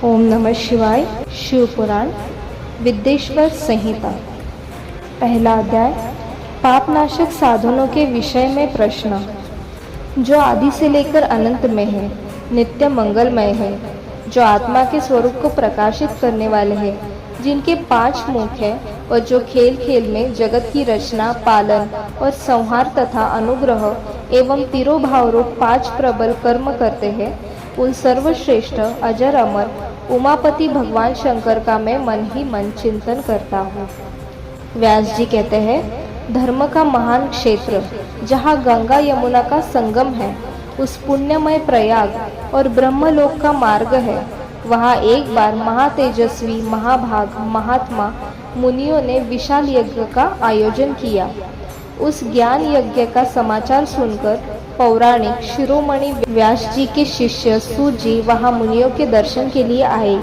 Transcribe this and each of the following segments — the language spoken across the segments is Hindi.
ओम नमः शिवाय। शिव पुराण विद्येश्वर संहिता। पहला अध्याय। पापनाशक साधनों के विषय में प्रश्न। जो आदि से लेकर अनंत में है, नित्य मंगलमय है, जो आत्मा के स्वरूप को प्रकाशित करने वाले हैं, जिनके 5 मुख है और जो खेल खेल में जगत की रचना, पालन और संहार तथा अनुग्रह एवं तिरोभाव रूप 5 प्रबल कर्म करते हैं, उन सर्वश्रेष्ठ अजर अमर उमापति भगवान शंकर का मैं मन ही मन चिंतन करता हूँ। व्यास जी कहते हैं, धर्म का महान क्षेत्र जहाँ गंगा यमुना का संगम है, उस पुण्यमय प्रयाग और ब्रह्मलोक का मार्ग है, वहाँ एक बार महातेजस्वी महाभाग महात्मा मुनियों ने विशाल यज्ञ का आयोजन किया। उस ज्ञान यज्ञ का समाचार सुनकर पौराणिक शिरोमणि व्यास जी के शिष्य सूत जी वहाँ मुनियों के दर्शन के लिए आए।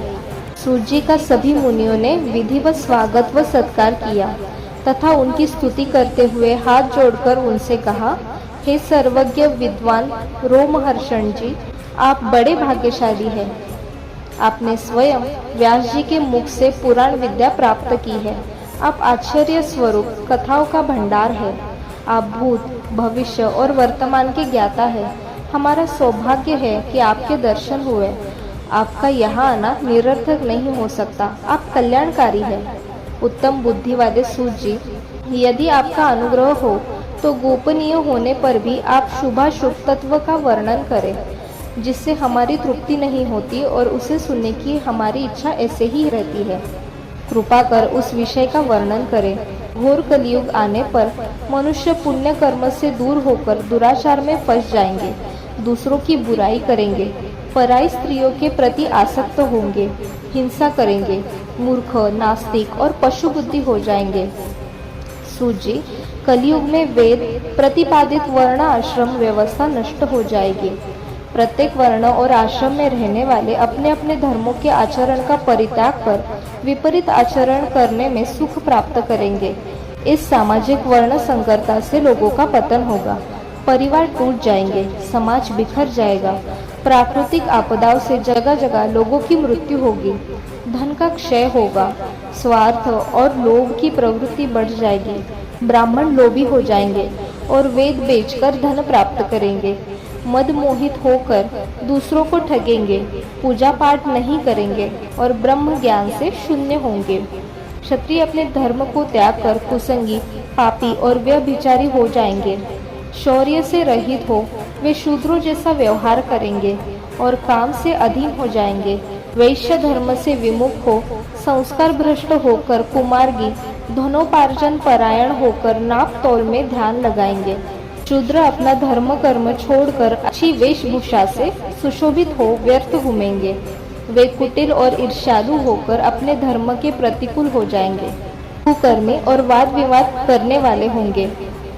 सूत जी का सभी मुनियों ने विधिवत स्वागत व सत्कार किया तथा उनकी स्तुति करते हुए हाथ जोड़कर उनसे कहा, हे सर्वज्ञ विद्वान रोमहर्षण जी, आप बड़े भाग्यशाली हैं। आपने स्वयं व्यास जी के मुख से पुराण विद्या प्राप्त की है। आप आश्चर्य स्वरूप कथाओं का भंडार है। आप भूत भविष्य और वर्तमान के ज्ञाता है। हमारा सौभाग्य है कि आपके दर्शन हुए। आपका यहाँ आना निरर्थक नहीं हो सकता। आप कल्याणकारी हैं। उत्तम बुद्धि वाले सूत जी, यदि आपका अनुग्रह हो तो गोपनीय होने पर भी आप शुभाशुभ तत्व का वर्णन करें, जिससे हमारी तृप्ति नहीं होती और उसे सुनने की हमारी इच्छा ऐसे ही रहती है। कृपा कर उस विषय का वर्णन करें। घोर कलयुग आने पर मनुष्य पुण्य कर्म से दूर होकर दुराचार में फंस जाएंगे, दूसरों की बुराई करेंगे, पराई स्त्रियों के प्रति आसक्त होंगे, हिंसा करेंगे, मूर्ख, नास्तिक और पशु बुद्धि हो जाएंगे। सूत जी, कलयुग में वेद प्रतिपादित वर्ण आश्रम व्यवस्था नष्ट हो जाएगी। प्रत्येक वर्ण और आश्रम में रहने वाले अपने अपने धर्मों के आचरण का परित्याग कर विपरीत आचरण करने में सुख प्राप्त करेंगे। इस सामाजिक वर्ण संकरता से लोगों का पतन होगा, परिवार टूट जाएंगे, समाज बिखर जाएगा, प्राकृतिक आपदाओं से जगह जगह लोगों की मृत्यु होगी, धन का क्षय होगा, स्वार्थ और लोभ की प्रवृत्ति बढ़ जाएगी, ब्राह्मण लोभी हो जाएंगे और वेद बेचकर धन प्राप्त करेंगे, मद मोहित होकर दूसरों को ठगेंगे, पूजा पाठ नहीं करेंगे और ब्रह्म ज्ञान से शून्य होंगे। क्षत्रिय अपने धर्म को त्याग कर कुसंगी, पापी और व्यभिचारी हो जाएंगे। शौर्य से रहित हो वे शूद्रों जैसा व्यवहार करेंगे और काम से अधीन हो जाएंगे। वैश्य धर्म से विमुख हो संस्कार भ्रष्ट होकर कुमार्गी, धनोपार्जन परायण होकर नाप तौल में ध्यान लगाएंगे। शूद्र अपना धर्म कर्म छोड़कर अच्छी वेशभूषा से सुशोभित हो व्यर्थ घूमेंगे। वे कुटिल और ईर्ष्यालु होकर अपने धर्म के प्रतिकूल हो जाएंगे। कुकर्मी और वाद विवाद करने वाले होंगे।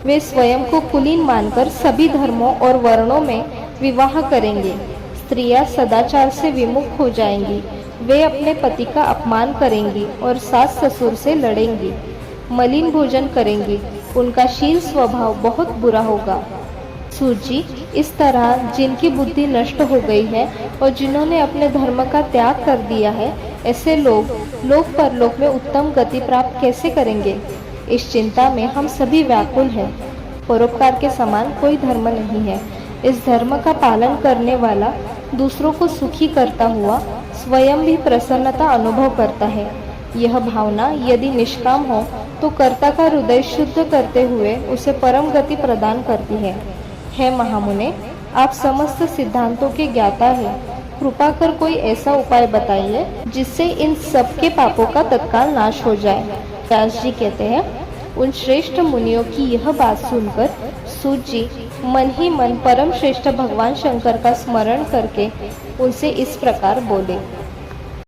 वे स्वयं को कुलीन मानकर सभी धर्मों और वर्णों में विवाह करेंगे। स्त्रियां सदाचार से विमुख हो जाएंगी। वे अपने पति का अपमान करेंगी और सास ससुर से लड़ेंगी, मलिन भोजन करेंगी। उनका शील स्वभाव बहुत बुरा होगा। सूत जी, इस तरह जिनकी बुद्धि नष्ट हो गई है और जिन्होंने अपने धर्म का त्याग कर दिया है, ऐसे लोग लोक परलोक में उत्तम गति प्राप्त कैसे करेंगे? इस चिंता में हम सभी व्याकुल हैं। परोपकार के समान कोई धर्म नहीं है। इस धर्म का पालन करने वाला दूसरों को सुखी करता हुआ स्वयं भी प्रसन्नता अनुभव करता है। यह भावना यदि निष्काम हो तो कर्ता का हृदय शुद्ध करते हुए उसे परम गति प्रदान करती है। हे महामुने, आप समस्त सिद्धांतों के ज्ञाता हैं। कृपा कर कोई ऐसा उपाय बताइए जिससे इन सब के पापों का तत्काल नाश हो जाए। व्यास जी कहते हैं, उन श्रेष्ठ मुनियों की यह बात सुनकर सूत जी मन ही मन परम श्रेष्ठ भगवान शंकर का स्मरण करके उनसे इस प्रकार बोले।